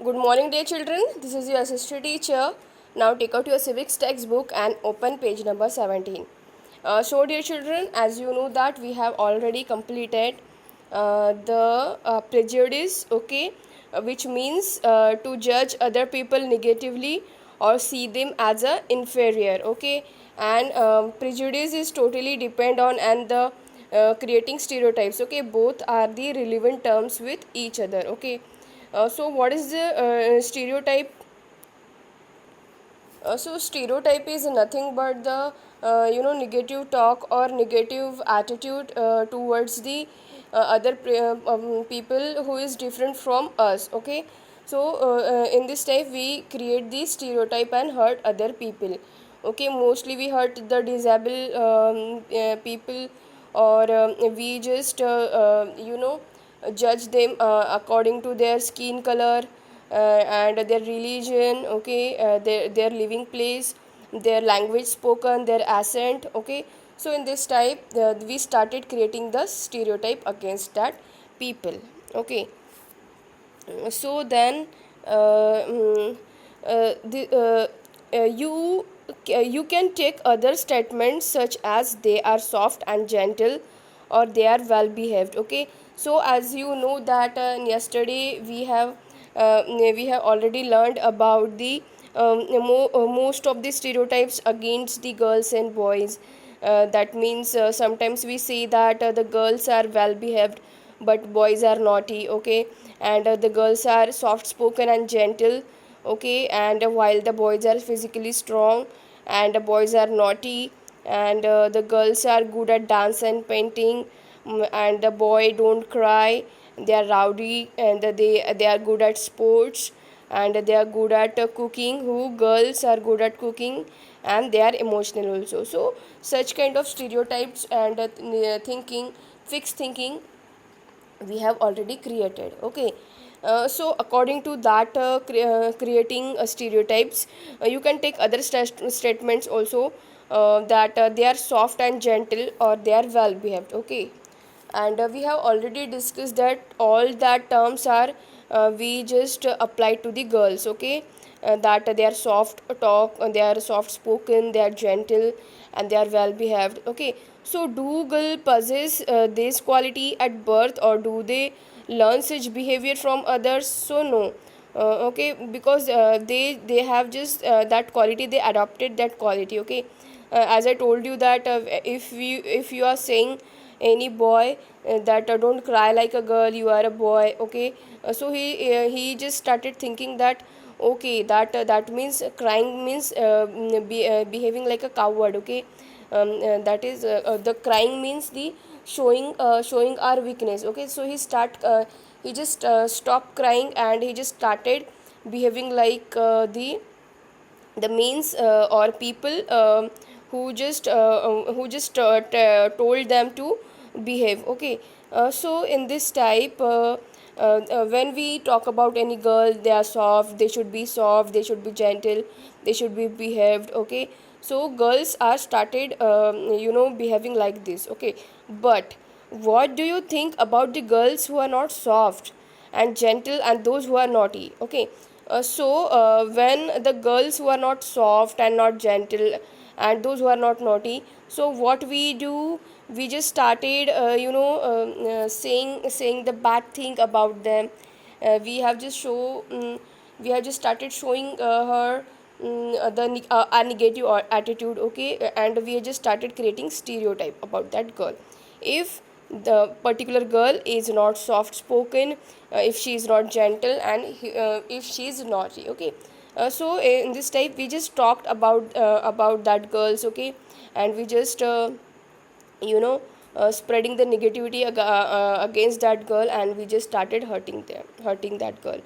Good morning, dear children. This is your assistant teacher. Now take out your civics textbook and open page number 17. So, dear children, as you know that we have already completed the prejudice, okay, which means to judge other people negatively or see them as a inferior, okay. And prejudice is totally depend on and the creating stereotypes, okay. Both are the relevant terms with each other, okay. So what is the stereotype? So stereotype is nothing but the negative talk or negative attitude towards the other people who is different from us, okay. So in this type we create the stereotype and hurt other people, okay. Mostly we hurt the disabled people, or we just judge them according to their skin color and their religion, okay, their living place, their language spoken, their accent, okay. So in this type we started creating the stereotype against that people, okay. So then you can take other statements such as they are soft and gentle or they are well behaved, okay. So as you know that yesterday we have already learned about the most of the stereotypes against the girls and boys. That means sometimes we say that the girls are well behaved but boys are naughty, okay. And the girls are soft spoken and gentle, okay, and while the boys are physically strong, and the boys are naughty, and the girls are good at dance and painting, and the boy don't cry, they are rowdy, and they are good at sports, and they are good at cooking. Who girls are good at cooking and they are emotional also. So such kind of stereotypes and thinking, fixed thinking we have already created, okay. So according to that creating stereotypes, you can take other statements also, that they are soft and gentle or they are well behaved, okay. And we have already discussed that all that terms are we just apply to the girls, okay. That they are soft talk, they are soft spoken, they are gentle, and they are well behaved, okay. So do girl possess this quality at birth or do they learn such behavior from others? So no, okay, because they have just that quality, they adopted that quality, okay. As I told you that if you are saying any boy that don't cry like a girl, you are a boy, okay. So he just started thinking that okay, that means crying means behaving like a coward, okay. That is the crying means the showing our weakness, okay. So he just stopped crying and he just started behaving like the means or people who just told them to behave, okay. So in this type when we talk about any girl, they are soft, they should be soft, they should be gentle, they should be behaved, okay. So girls are started behaving like this, okay. But what do you think about the girls who are not soft and gentle and those who are naughty, okay. When the girls who are not soft and not gentle and those who are not naughty, so what we do, we just started saying the bad thing about them. We have just started showing her a negative attitude, okay. And we have just started creating stereotype about that girl. If the particular girl is not soft spoken, if she is not gentle, and if she is naughty, okay. So in this type we just talked about that girls, okay. And we just spreading the negativity against that girl, and we just started hurting that girl.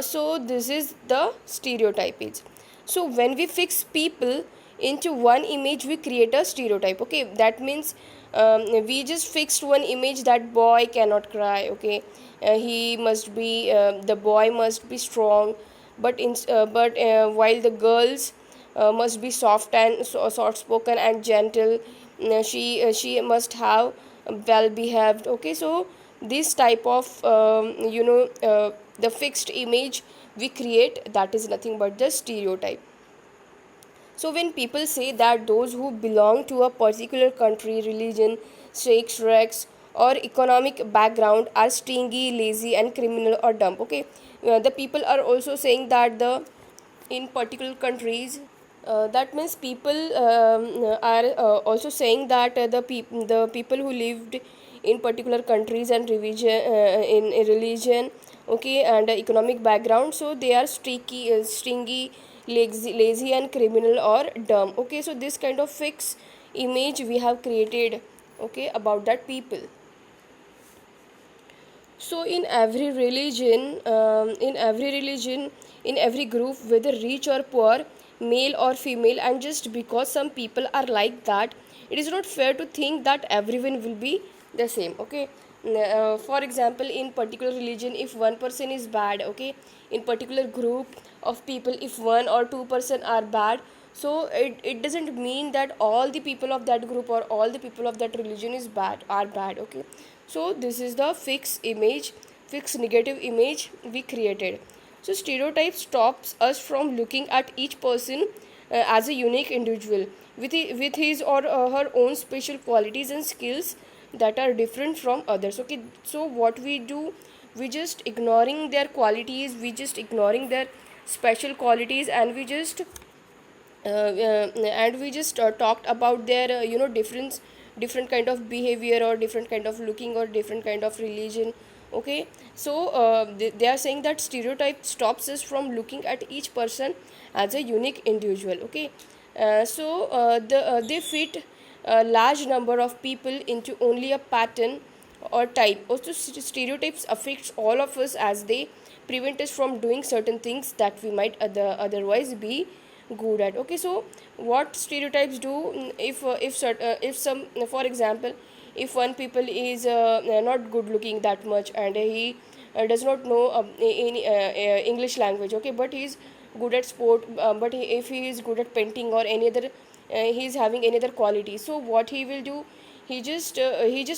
So this is the stereotypes. So when we fix people into one image, we create a stereotype, okay. That means we just fixed one image that boy cannot cry, okay. He must be the boy must be strong, but while the girls must be soft and soft spoken and gentle. She must have well behaved, okay. So this type of the fixed image we create, that is nothing but the stereotype. So when people say that those who belong to a particular country, religion, sex, race, or economic background are stingy, lazy, and criminal or dumb. Okay, the people are also saying that the in particular countries, that means people are also saying that the people who lived in particular countries and in religion, okay, and economic background, so they are stingy, lazy and criminal or dumb. Okay, so this kind of fixed image we have created, okay, about that people. So in every group, whether rich or poor, male or female, and just because some people are like that, it is not fair to think that everyone will be the same. Okay, for example, in particular religion, if one person is bad, okay, in particular group of people, if one or two person are bad, so it doesn't mean that all the people of that group or all the people of that religion is bad are bad. Okay, so this is the fixed negative image we created. So stereotype stops us from looking at each person as a unique individual with his or her own special qualities and skills that are different from others. Okay, so what we do, we just ignoring their qualities, we just ignoring their special qualities, and we just talked about their different kind of behavior or different kind of looking or different kind of religion. Okay, so they are saying that stereotype stops us from looking at each person as a unique individual. Okay, they fit a large number of people into only a pattern or type. Also, stereotypes affects all of us as they prevent us from doing certain things that we might otherwise be good at. Okay, so what stereotypes do, if some, for example, if one people is not good looking that much, and he does not know any English language, okay, but he is good at sport, but if he is good at painting or any other, he is having any other quality, so what he will do, he just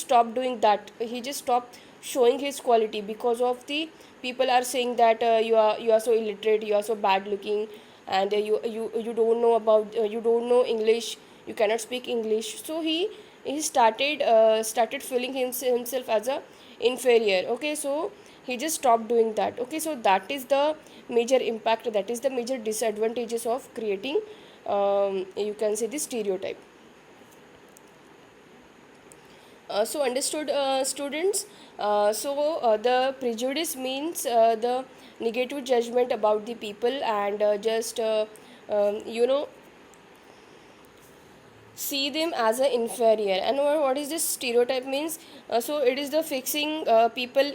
stop doing that, he just stop showing his quality, because of the people are saying that you are so illiterate, you are so bad looking, and you don't know about you don't know English, you cannot speak English. So he started feeling himself as a inferior. Okay, so he just stopped doing that. Okay, so that is the major impact, that is the major disadvantages of creating, you can say, the stereotype. So understood, students. The prejudice means the negative judgment about the people, and just you know see them as an inferior. And what is this stereotype means? So it is the fixing people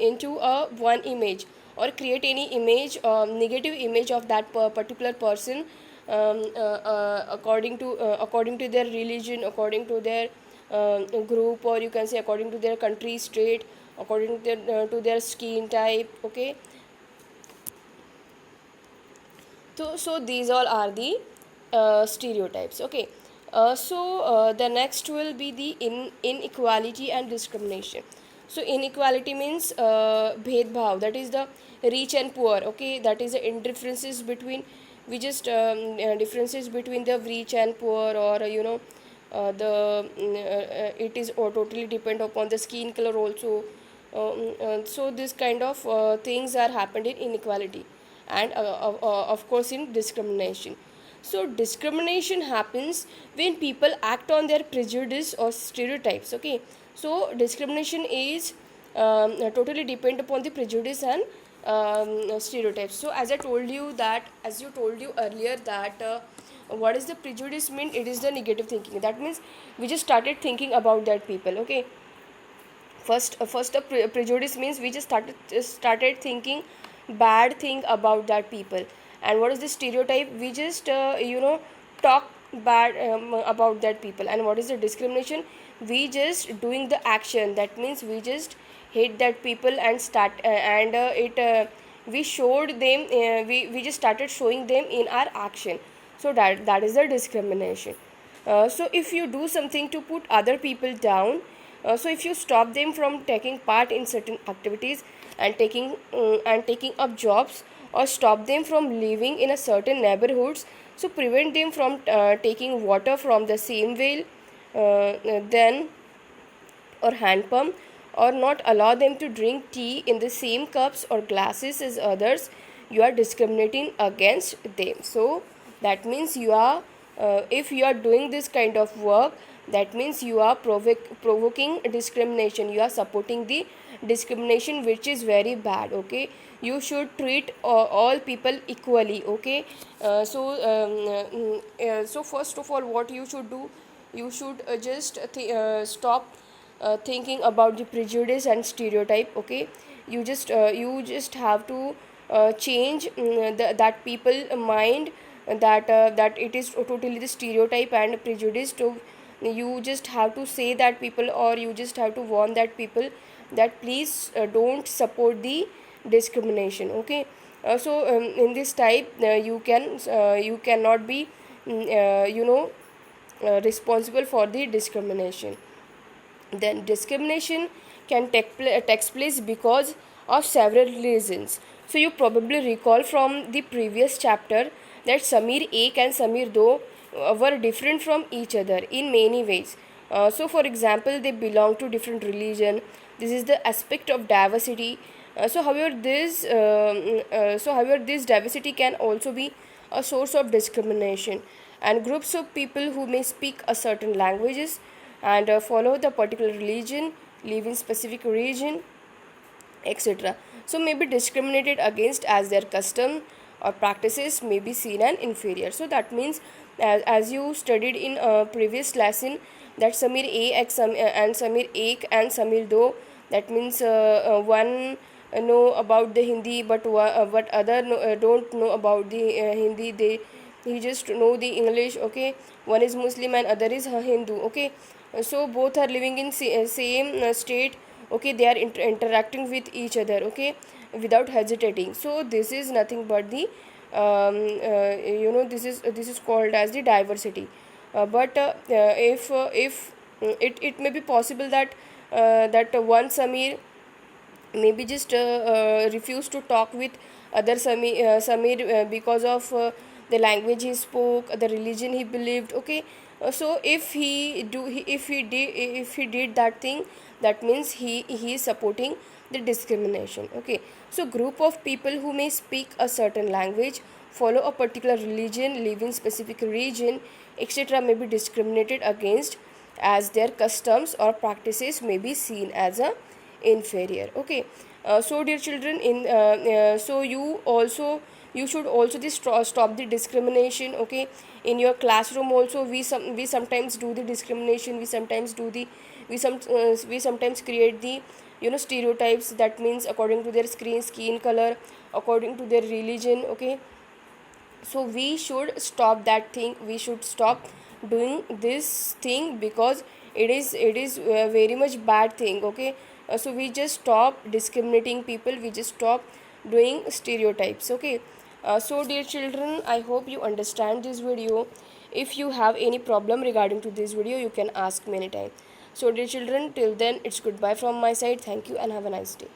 into a one image, or create any image, negative image of that particular person, according to their religion, according to their group, or you can say according to their country, state, according to their skin type. Okay, so these all are the stereotypes. Okay, the next will be the inequality and discrimination. So inequality means bhed bhav, that is the rich and poor. Okay, that is the indifferences between, we just differences between the rich and poor, or it is or totally depend upon the skin color also. So this kind of things are happened in inequality, and of course in discrimination. So discrimination happens when people act on their prejudice or stereotypes. Okay, so discrimination is totally depend upon the prejudice and stereotypes. So as you told you earlier that what is the prejudice mean? It is the negative thinking. That means we just started thinking about that people. Okay, first prejudice means we just started thinking bad thing about that people. And what is the stereotype? We just talk bad about that people. And what is the discrimination? We just doing the action. That means we just hate that people and start and it we showed them, we just started showing them in our action. So that is the discrimination. So if you do something to put other people down, so if you stop them from taking part in certain activities, and taking up jobs, or stop them from living in a certain neighborhoods, so prevent them from taking water from the same well, then or hand pump, or not allow them to drink tea in the same cups or glasses as others, you are discriminating against them. So that means you are, if you are doing this kind of work, that means you are provoking discrimination, you are supporting the discrimination, which is very bad. Okay, you should treat all people equally. Okay, so first of all, what you should do, you should just stop thinking about the prejudice and stereotype. Okay, you just have to change that people mind, that it is totally the stereotype and prejudice. So you just have to say that people, or you just have to warn that people, that please don't support the discrimination. Okay, in this type, you cannot be responsible for the discrimination. Then discrimination can takes place because of several reasons. So you probably recall from the previous chapter that Samir Ek and Samir Do were different from each other in many ways. So for example, they belong to different religion. This is the aspect of diversity. However, this diversity can also be a source of discrimination. And groups of people who may speak a certain languages and follow the particular religion, live in specific region, etc., so may be discriminated against, as their custom or practices may be seen as inferior. So that means, as you studied in a previous lesson, that Samir A and Samir Ek and Samir Do, that means one know about the Hindi, but other don't know about the Hindi. He just know the English. Okay, one is Muslim and other is Hindu. Okay, so both are living in same state. Okay, they are interacting with each other. Okay, without hesitating. So this is nothing but the this is called as the diversity. But if it may be possible that one Samir maybe just refuse to talk with other Samir because of the language he spoke, the religion he believed. Okay, so if he did that thing, that means he is supporting the discrimination. Okay, so group of people who may speak a certain language, follow a particular religion, live in specific region, etc., may be discriminated against, as their customs or practices may be seen as a inferior. Okay, so dear children, so you should also stop the discrimination. Okay, in your classroom also, we sometimes do the discrimination, we sometimes create the stereotypes. That means according to their skin color, according to their religion. Okay, so we should stop that thing, we should stop doing this thing, because it is very much bad thing. Okay, so we just stop discriminating people, we just stop doing stereotypes. Okay, so dear children, I hope you understand this video. If you have any problem regarding to this video, you can ask me anytime. So dear children, till then, it's goodbye from my side. Thank you and have a nice day.